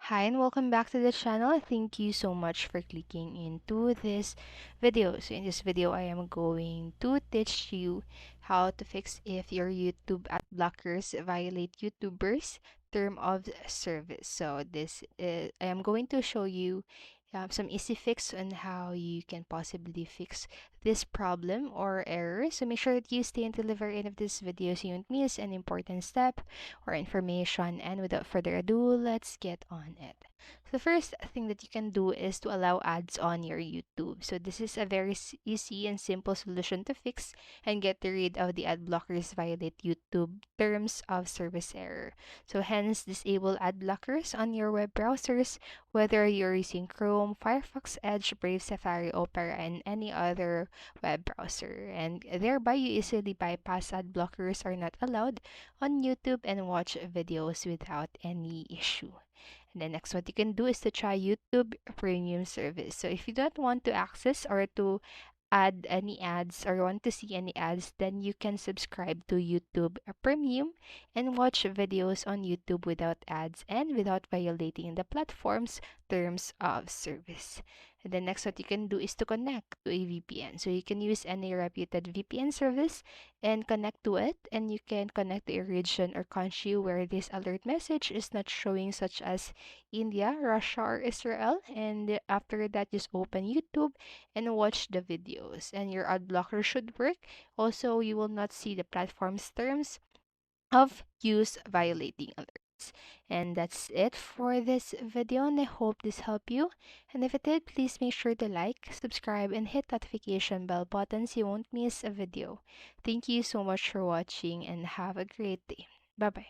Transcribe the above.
Hi and welcome back to the channel. Thank you so much for clicking into this video. So in this video, I am going to teach you how to fix if your YouTube ad blockers violate YouTubers term of service. So I am going to show you some easy fix on how you can possibly fix this problem or error. So make sure that you stay until the very end of this video so you don't miss an important step or information. And without further ado, let's get on it. So the first thing that you can do is to allow ads on your YouTube. So this is a very easy and simple solution to fix and get rid of the ad blockers violate YouTube terms of service error. So hence disable ad blockers on your web browsers, whether you're using Chrome, Firefox, Edge, Brave, Safari, Opera, and any other web browser. And thereby you easily bypass ad blockers are not allowed on YouTube and watch videos without any issue. And then next, what you can do is to try YouTube Premium service. So if you don't want to access or to add any ads or want to see any ads, then you can subscribe to YouTube Premium and watch videos on YouTube without ads and without violating the platform's terms of service. And then next, what you can do is to connect to a VPN. So you can use any reputed VPN service and connect to it, and you can connect to a region or country where this alert message is not showing, such as India, Russia, or Israel. And after that, just open YouTube and watch the videos, and your ad blocker should work. Also, you will not see the platform's terms of use violating alerts. And that's it for this video, and I hope this helped you. And if it did, please make sure to like, subscribe, and hit notification bell button so you won't miss a video. Thank you so much for watching and have a great day. Bye bye.